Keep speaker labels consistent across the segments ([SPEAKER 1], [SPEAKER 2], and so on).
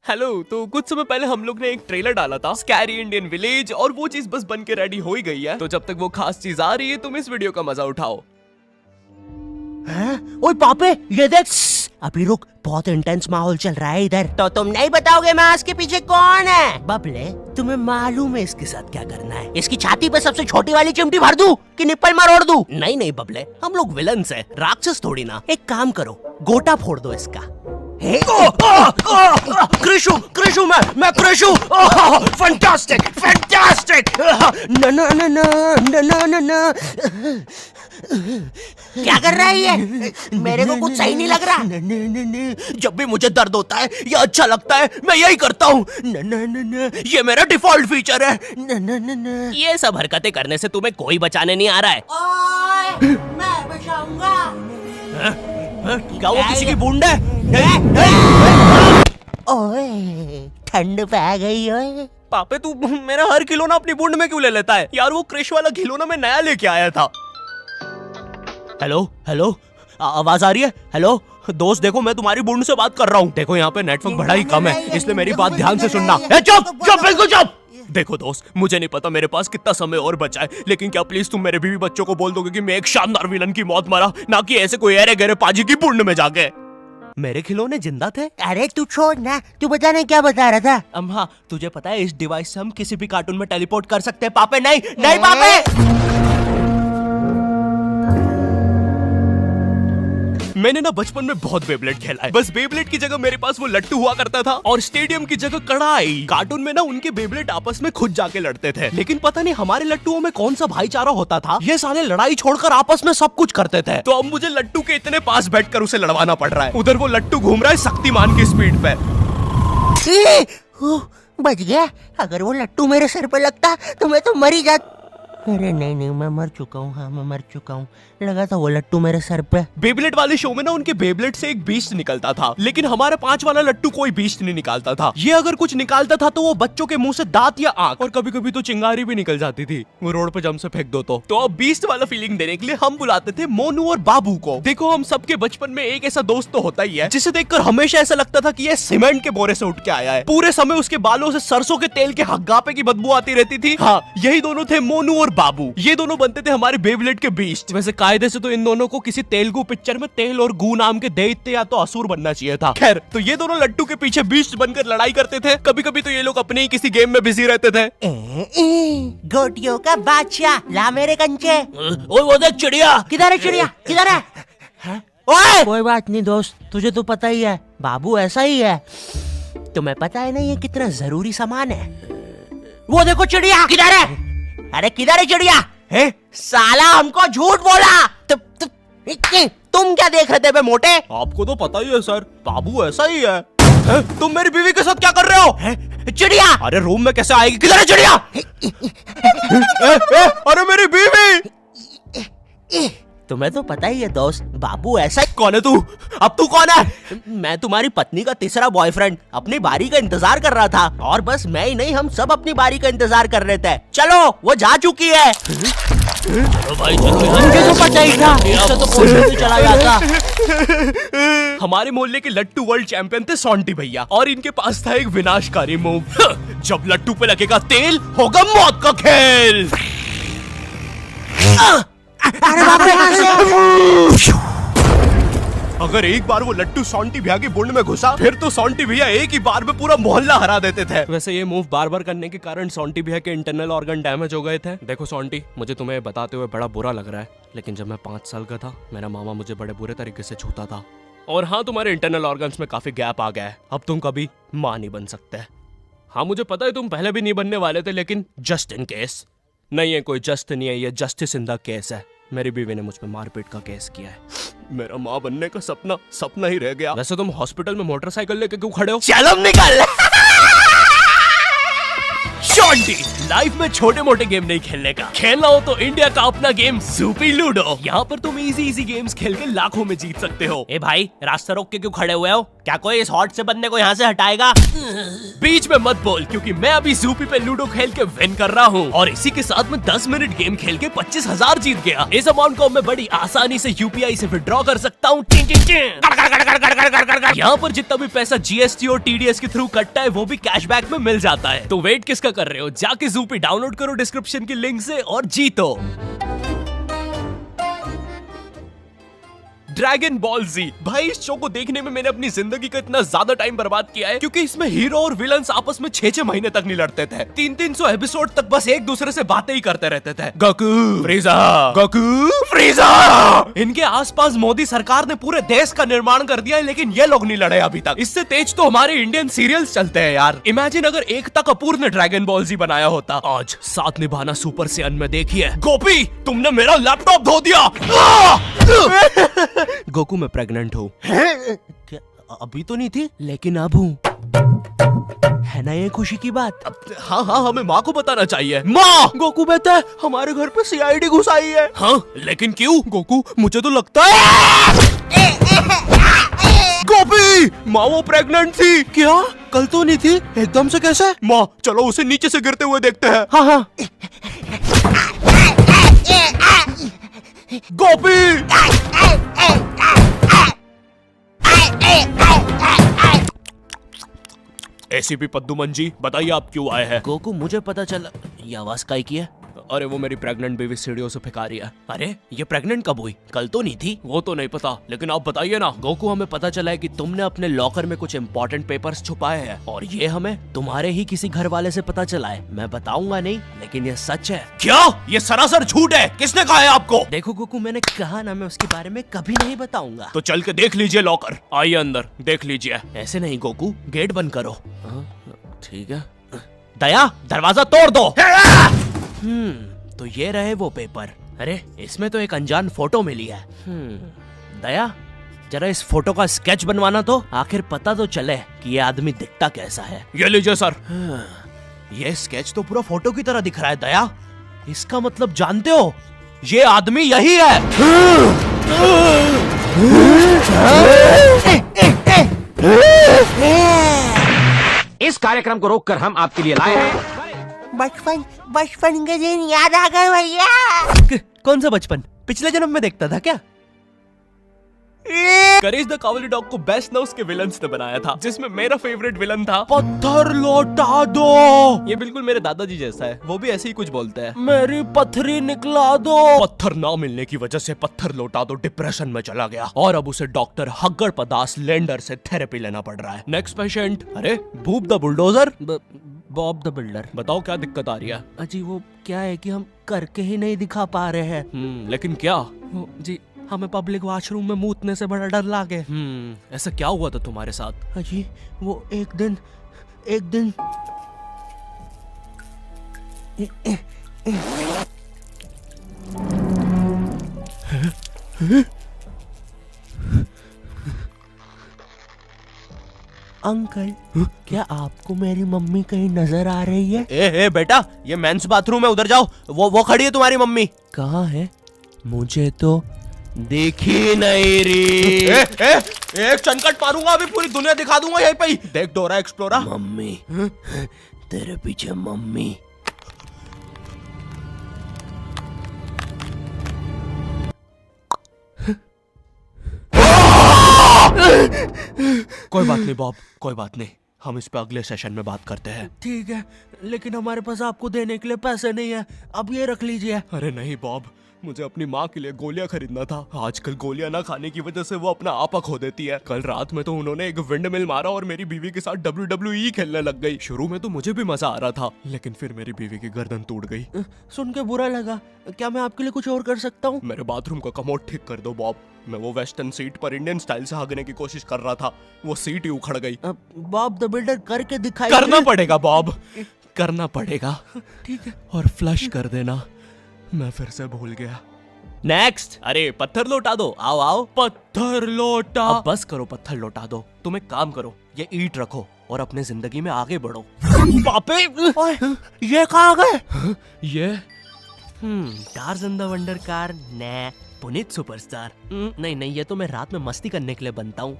[SPEAKER 1] Hello. तो कुछ समय पहले हम लोग ने एक ट्रेलर डाला था स्कैरी इंडियन विलेज, और वो चीज बस बन के रेडी हो ही गई है। तो जब तक वो खास चीज आ रही है तुम इस वीडियो का मजा उठाओ।
[SPEAKER 2] ओए पापे, ये देख। अभी रुक, बहुत इंटेंस माहौल चल रहा है इधर। तो तुम नहीं बताओगे मास्क के पीछे कौन है? बबले, तुम्हें मालूम है इसके साथ क्या करना है? इसकी छाती पे सबसे छोटी वाली चिमटी भर दूं कि निप्पल मरोड़ दूं? नहीं नहीं बबले, हम लोग विलन्स हैं, राक्षस थोड़ी ना। एक काम करो, गोटा फोड़ दो इसका। कृषु, कृषु, मैं कृषु। Fantastic, fantastic. ना ना ना ना ना ना ना। क्या कर रहा है ये? मेरे को कुछ सही नहीं लग रहा। जब भी मुझे दर्द होता है या अच्छा लगता है मैं यही करता हूँ। ये मेरा डिफॉल्ट फीचर है। ये सब हरकतें करने से तुम्हें कोई बचाने नहीं आ रहा है। ओए, मैं बचाऊंगा। क्या वो किसी की बूंद है? ओए, ठंड पै गई ओए।
[SPEAKER 1] पापे तू मेरा हर खिलौना अपनी बूंद में क्यों ले लेता है यार? वो क्रिश वाला खिलौना मैं नया लेके आया था।
[SPEAKER 2] हेलो हेलो, आवाज आ रही है? हेलो दोस्त, देखो मैं तुम्हारी बूंद से बात कर रहा हूँ। देखो यहाँ पे नेटवर्क बड़ा ही कम है, इसलिए मेरी बात ध्यान से सुनना। चुप चुप, बिल्कुल चुप।
[SPEAKER 1] देखो दोस्त, मुझे नहीं पता मेरे पास कितना समय और बचा है, लेकिन क्या प्लीज तुम मेरे बीवी बच्चों को बोल दोगे कि मैं एक शानदार विलन की मौत मरा, ना कि ऐसे कोई अरे गहरे पाजी की बूंद में जाके।
[SPEAKER 2] मेरे खिलौने जिंदा थे? अरे तू छोड़ ना, तू बता नहीं क्या बता रहा था? हाँ, तुझे पता है इस डिवाइस से हम किसी भी कार्टून में टेलीपोर्ट कर सकते हैं। पापे नहीं, नहीं पापे।
[SPEAKER 1] मैंने ना बचपन में बहुत बेब्लेड खेला है। बस बेब्लेड की जगह मेरे पास वो लट्टू हुआ करता था, और स्टेडियम की जगह कड़ाई। कार्टून में ना उनके बेब्लेड आपस में खुद जाके लड़ते थे, लेकिन पता नहीं हमारे लट्टुओं में कौन सा भाईचारा होता था, ये साले लड़ाई छोड़कर आपस में सब कुछ करते थे। तो अब मुझे लट्टू के इतने पास बैठकर उसे लड़वाना पड़ रहा है। उधर वो लट्टू घूम रहा है शक्तिमान की स्पीड पे।
[SPEAKER 2] बच गया। अगर वो लट्टू मेरे सर पे लगता तो मैं तो मर ही जाता। अरे नहीं नहीं, मैं मर चुका हूँ। हाँ, मैं मर चुका हूँ। लगा था वो लट्टू मेरे सर पे।
[SPEAKER 1] बेब्लेड वाले शो में ना उनके बेब्लेड से एक बीस्ट निकलता था, लेकिन हमारा 5 वाला लट्टू कोई बीस्ट नहीं निकालता था। ये अगर कुछ निकालता था तो वो बच्चों के मुंह से दांत या आंख, और कभी कभी तो चिंगारी भी निकल जाती थी, वो रोड पे जम से फेंक दो तो अब बीस्ट वाला फीलिंग देने के लिए हम बुलाते थे मोनू और बाबू को। देखो, हम सबके बचपन में एक ऐसा दोस्त तो होता ही है जिसे देखकर हमेशा ऐसा लगता था कि ये सीमेंट के बोरे से उठ के आया है। पूरे समय उसके बालों से सरसों के तेल के हग्गापे की बदबू आती रहती थी। हाँ, यही दोनों थे मोनू और बाबू। ये दोनों बनते थे हमारे बेब्लेड के बीस्ट। वैसे कायदे से तो इन दोनों को किसी तेलुगु पिक्चर में तेल और गू नाम के दैत्य या तो असुर बनना चाहिए था। खैर, तो ये दोनों लट्टू के पीछे बीस्ट बनकर लड़ाई करते थे। कभी कभी तो ये लोग अपने ही किसी गेम में बिजी रहते थे।
[SPEAKER 2] गोटियों का बादशाह, ला मेरे कंचे। ओए वो देख चिड़िया। किधर है चिड़िया? किधर है? ओए, कोई बात नहीं दोस्त, तुझे तो पता ही है, बाबू ऐसा ही है। तुम्हें पता है ना ये कितना जरूरी सामान है? वो देखो चिड़िया। किधर है? अरे किधर है चिड़िया? साला हमको झूठ बोला। तुम क्या देख रहे थे बे मोटे?
[SPEAKER 1] आपको तो पता ही है सर, बाबू ऐसा ही है। तुम मेरी बीवी के साथ क्या कर रहे हो?
[SPEAKER 2] चिड़िया।
[SPEAKER 1] अरे रूम में कैसे आएगी? किधर है चिड़िया? अरे मेरी बीवी।
[SPEAKER 2] तुम्हें तो पता ही है दोस्त, बाबू ऐसा।
[SPEAKER 1] कौन है तू? अब तू कौन है?
[SPEAKER 2] मैं तुम्हारी पत्नी का तीसरा बॉयफ्रेंड, अपनी बारी का इंतजार कर रहा था। और बस मैं ही नहीं, हम सब अपनी बारी का इंतजार कर रहे थे। चलो, वो जा चुकी है। चलो भाई चलो, मुझे तो पता ही था, इससे तो पोषण से चला जाता।
[SPEAKER 1] हमारे मोहल्ले के लट्टू वर्ल्ड चैंपियन थे सोंटी भैया, और इनके पास था एक विनाशकारी मूव। जब लट्टू पे लगेगा तेल, होगा मौत का खेल।
[SPEAKER 2] अरे बाप रे!
[SPEAKER 1] अगर एक बार वो लट्टू सोंटी भैया की बूंद में घुसा, फिर तो सोंटी भैया एक ही बार में पूरा मोहल्ला हरा देते थे। वैसे ये मूव बार बार करने के कारण सोंटी भैया के इंटरनल ऑर्गन डैमेज हो गए थे। देखो सोंटी, मुझे तुम्हें बताते हुए बड़ा बुरा लग रहा है, लेकिन जब मैं 5 साल का था, मेरा मामा मुझे बड़े बुरे तरीके से छूता था। और हाँ, तुम्हारे इंटरनल ऑर्गन्स में काफी गैप आ गया है, अब तुम कभी माँ नहीं बन सकते। हाँ, मुझे पता है तुम पहले भी नहीं बनने वाले थे, लेकिन जस्ट इन केस। नहीं है, कोई जस्ट नहीं है, ये जस्टिस इन द केस है। मेरी बीवी ने मुझ पे मारपीट का केस किया है। मेरा माँ बनने का सपना ही रह गया। वैसे तुम हॉस्पिटल में मोटरसाइकिल लेके क्यों खड़े हो?
[SPEAKER 2] चलो निकल।
[SPEAKER 1] शॉन्टी, लाइफ में छोटे मोटे गेम नहीं खेलने का, खेलना हो तो इंडिया का अपना गेम सूपी लूडो। यहाँ पर तुम इजी गेम्स खेल के लाखों में जीत सकते हो।
[SPEAKER 2] ए भाई, रास्ता रोक के क्यों खड़े हुए हो? क्या कोई इस हॉट से बंदे को यहाँ से हटाएगा?
[SPEAKER 1] बीच में मत बोल, क्योंकि मैं अभी सूपी पे लूडो खेल के विन कर रहा हूँ और इसी के साथ में 10 मिनट गेम खेल के 25,000 जीत गया। इस अमाउंट को मैं बड़ी आसानी से यूपीआई से विड्रॉ कर सकता हूँ। यहाँ पर जितना भी पैसा जीएसटी और टीडीएस के थ्रू कटता है वो भी कैशबैक में मिल जाता है। तो वेट किसका कर रहे हो? जाके सूपी डाउनलोड करो डिस्क्रिप्शन की लिंक से और जीतो। ड्रैगन बॉल जी, भाई इस शो को देखने में मैंने अपनी जिंदगी का इतना ज्यादा टाइम बर्बाद किया है, क्योंकि इसमें हीरो और विलन्स आपस में 6-6 महीने तक नहीं लड़ते थे। 300 एपिसोड तक बस एक दूसरे से बातें ही करते रहते थे। Goku फ्रीजा, Goku फ्रीजा। इनके आसपास मोदी सरकार ने पूरे देश का निर्माण कर दिया है, लेकिन ये लोग नहीं लड़े अभी तक। इससे तेज तो हमारे इंडियन सीरियल्स चलते हैं यार। इमेजिन अगर एकता कपूर ने ड्रैगन बॉल जी बनाया होता। आज साथ निभाना सुपर सेयन में देखिए। गोपी, तुमने मेरा लैपटॉप धो दिया। गोकू, मैं प्रेग्नेंट हूँ।
[SPEAKER 2] क्या अभी तो नहीं थी, लेकिन अब हूँ। है ना ये खुशी की बात?
[SPEAKER 1] हाँ, हमें माँ को बताना चाहिए। माँ, गोकू बेटा, हमारे घर पे सीआईडी घुस आई है। हाँ, लेकिन क्यों? गोकू, मुझे तो लगता है गोपी, माँ वो प्रेग्नेंट थी। क्या? कल तो नहीं थी, एकदम से कैसे? माँ, चलो उसे नीचे से गिरते हुए देखते हैं। हाँ। गोपी, एसीपी पद्दुमन जी, बताइए आप क्यों आए हैं?
[SPEAKER 2] गोकू, मुझे पता चला। ये आवाज काई की है?
[SPEAKER 1] अरे वो मेरी प्रेग्नेंट बेबी सीढ़ियों से फेंका रही है। अरे ये प्रेग्नेंट कब हुई? कल तो नहीं थी। वो तो नहीं पता, लेकिन आप बताइए ना।
[SPEAKER 2] गोकू, हमें पता चला है कि तुमने अपने लॉकर में कुछ इम्पोर्टेंट पेपर्स छुपाए हैं और ये हमें तुम्हारे ही किसी घर वाले से पता चला है। मैं बताऊंगा नहीं, लेकिन ये सच है।
[SPEAKER 1] क्या? ये सरासर झूठ है। किसने कहा है आपको?
[SPEAKER 2] देखो गोकू, मैंने कहा ना, मैं उसके बारे में कभी नहीं बताऊंगा।
[SPEAKER 1] तो चल के देख लीजिए लॉकर। आइए अंदर देख लीजिए।
[SPEAKER 2] ऐसे नहीं गोकू, गेट बंद करो। ठीक है।
[SPEAKER 1] दया, दरवाजा तोड़ दो।
[SPEAKER 2] तो ये रहे वो पेपर। अरे इसमें तो एक अनजान फोटो मिली है। दया, जरा इस फोटो का स्केच बनवाना तो, आखिर पता तो चले कि ये आदमी दिखता कैसा है।
[SPEAKER 1] ये लीजिए सर।
[SPEAKER 2] ये स्केच तो पूरा फोटो की तरह दिख रहा है दया। इसका मतलब जानते हो, ये आदमी यही है।
[SPEAKER 3] इस कार्यक्रम को रोककर हम आपके लिए लाए हैं
[SPEAKER 2] बचपन के दिन याद आ गए भैया। कौन सा बचपन? पिछले जन्म में देखता था क्या?
[SPEAKER 1] करेज द कावली डॉग को बेस्ट ना उसके विलन्स ने बनाया था, जिसमें मेरा फेवरेट विलन था पत्थर लौटा दो। ये बिल्कुल मेरे दादाजी जैसा है, वो भी ऐसे ही कुछ बोलते हैं।
[SPEAKER 2] मेरी पथरी निकला दो।
[SPEAKER 1] पत्थर ना मिलने की वजह से पत्थर लौटा दो डिप्रेशन में चला गया और अब उसे डॉक्टर हग्गड़ पदास लेंडर से थेरेपी लेना पड़ रहा है। Next patient. अरे भूप the bulldozer,
[SPEAKER 2] Bob the builder.
[SPEAKER 1] बताओ क्या दिक्कत आ रही है?
[SPEAKER 2] अजी वो क्या है कि हम करके ही नहीं दिखा पा रहे हैं।
[SPEAKER 1] लेकिन क्या?
[SPEAKER 2] जी, हमें पब्लिक वॉशरूम में मूतने से बड़ा डर लागे।
[SPEAKER 1] ऐसा क्या हुआ था तुम्हारे साथ?
[SPEAKER 2] अजी वो एक दिन अंकल, क्या आपको मेरी मम्मी कहीं नजर आ रही है?
[SPEAKER 1] ए बेटा, ये मेंस बाथरूम है, उधर जाओ। वो खड़ी है तुम्हारी मम्मी।
[SPEAKER 2] कहाँ है? मुझे तो देखी नहीं रही।
[SPEAKER 1] एक चनकट मारूंगा, अभी पूरी दुनिया दिखा दूंगा यहीं पे ही। देख डोरा एक्सप्लोरा।
[SPEAKER 2] मम्मी, तेरे पीछे मम्मी।
[SPEAKER 1] कोई बात नहीं बॉब, कोई बात नहीं, हम इस पे अगले सेशन में बात करते हैं।
[SPEAKER 2] ठीक है, लेकिन हमारे पास आपको देने के लिए पैसे नहीं है, अब ये रख लीजिए।
[SPEAKER 1] अरे नहीं बॉब, मुझे अपनी माँ के लिए गोलियां खरीदना था। आजकल गोलियां ना खाने की वजह से वो अपना आपा खो देती है। कल रात में तो उन्होंने एक विंड मिल मारा और मेरी बीवी के साथ WWE खेलने लग गई। शुरू में तो मुझे भी मजा आ रहा था, लेकिन फिर मेरी बीवी की गर्दन टूट गई।
[SPEAKER 2] सुन के बुरा लगा। क्या मैं आपके लिए कुछ और कर सकता हूँ?
[SPEAKER 1] मेरे बाथरूम का कमोड ठीक कर दो बॉब। मैं वो वेस्टर्न सीट पर इंडियन स्टाइल से भागने की कोशिश कर रहा था, वो सीट ही उखड़ गई।
[SPEAKER 2] बॉब द बिल्डर करके दिखाई।
[SPEAKER 1] करना पड़ेगा बॉब, करना पड़ेगा।
[SPEAKER 2] ठीक है।
[SPEAKER 1] और फ्लश कर देना। मैं फिर से भूल गया। नेक्स्ट। अरे पत्थर लौटा दो, आओ आओ। पत्थर लौटा। अब बस करो, पत्थर लौटा दो। तुम एक काम करो, ये ईंट रखो और अपने जिंदगी में आगे बढ़ो। पापे,
[SPEAKER 2] ये कहाँ गए?
[SPEAKER 1] ये टार्ज़न द वंडर कार ने पुनीत सुपरस्टार। नहीं नहीं, ये तो मैं रात में मस्ती करने के लिए बनता हूँ।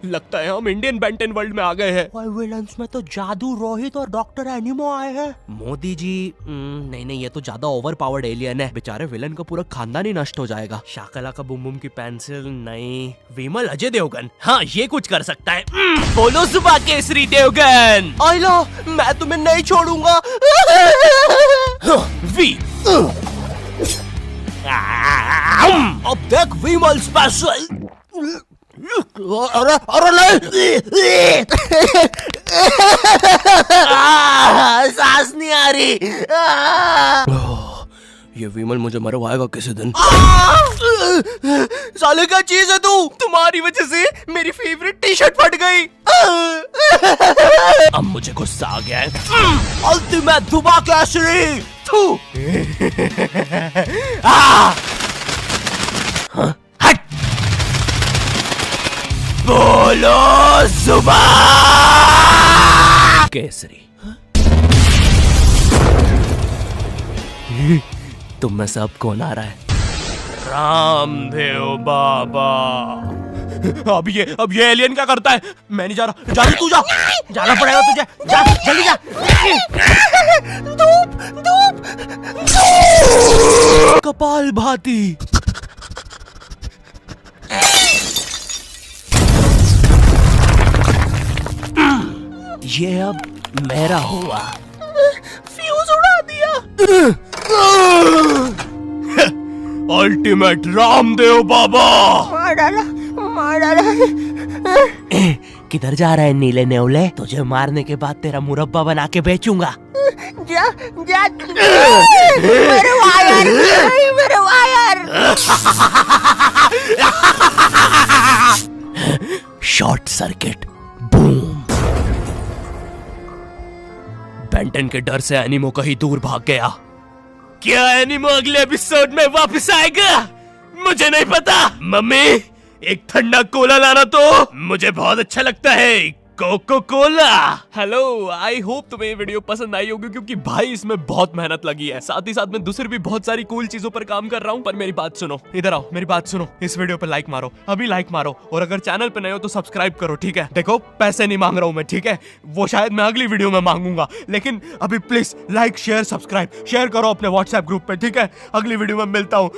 [SPEAKER 1] लगता है हम इंडियन बेंटन वर्ल्ड में आ गए हैं।
[SPEAKER 2] और विलन्स में तो जादू रोहित और डॉक्टर एनिमो आए हैं।
[SPEAKER 1] मोदी जी, नहीं नहीं, ये तो ज्यादा ओवर पावर्ड एलियन है। बेचारे विलन का पूरा खानदान ही नष्ट हो जाएगा। शाकला का बुम बुम की पेंसिल नहीं। विमल अजय देवगन, हाँ ये कुछ कर सकता है। बोलो सुबह केसरी देवगन।
[SPEAKER 2] आइलो, मैं तुम्हें नहीं छोड़ूंगा।
[SPEAKER 1] वी अब देख विमल स्पेशल।
[SPEAKER 2] अरे अरे नहीं, सांस नहीं आ रही।
[SPEAKER 1] ये विमल मुझे मरवाएगा किसी दिन। साले क्या चीज है तू? तुम्हारी वजह से मेरी फेवरेट टी शर्ट फट गई। अब मुझे गुस्सा आ गया है। अल्टीमेट धुबा केसरी। हट। बोलो सुबह केसरी। तुम में से अब कौन आ रहा है? रामदेव बाबा। अब ये एलियन क्या करता है? मैं नहीं जा रहा। जा तू, जा।
[SPEAKER 2] जाना पड़ेगा तुझे। जा जल्दी जा। धूप धूप
[SPEAKER 1] कपाल भाती। ये अब मेरा हुआ।
[SPEAKER 2] फ्यूज उड़ा दिया।
[SPEAKER 1] अल्टीमेट रामदेव बाबा।
[SPEAKER 2] मार डाला, मार डाला।
[SPEAKER 1] किधर जा रहा है नीले नेवले? तुझे मारने के बाद तेरा मुरब्बा बना के बेचूंगा।
[SPEAKER 2] जा जा। मेरे वायर, मेरे वायर।
[SPEAKER 1] Short circuit, boom. बेंटन के डर से एनिमो कहीं दूर भाग गया। क्या एनिमो अगले एपिसोड में वापस आएगा? मुझे नहीं पता। मम्मी, एक ठंडा कोला लाना तो। मुझे बहुत अच्छा लगता है Coca Cola. Hello, I hope तुम्हें ये वीडियो पसंद आई होगी, क्योंकि भाई इसमें बहुत मेहनत लगी है। साथ ही साथ मैं दूसरी भी बहुत सारी कूल चीजों पर काम कर रहा हूँ। पर मेरी बात सुनो, इधर आओ, मेरी बात सुनो। इस वीडियो पर लाइक मारो, अभी लाइक मारो। और अगर चैनल पे नए हो तो सब्सक्राइब करो, ठीक है? देखो, पैसे नहीं मांग रहा हूँ मैं, ठीक है? वो शायद मैं अगली वीडियो में मांगूंगा, लेकिन अभी please like share subscribe share करो अपने व्हाट्सएप ग्रुप पे, ठीक है? अगली वीडियो में मिलता हूँ।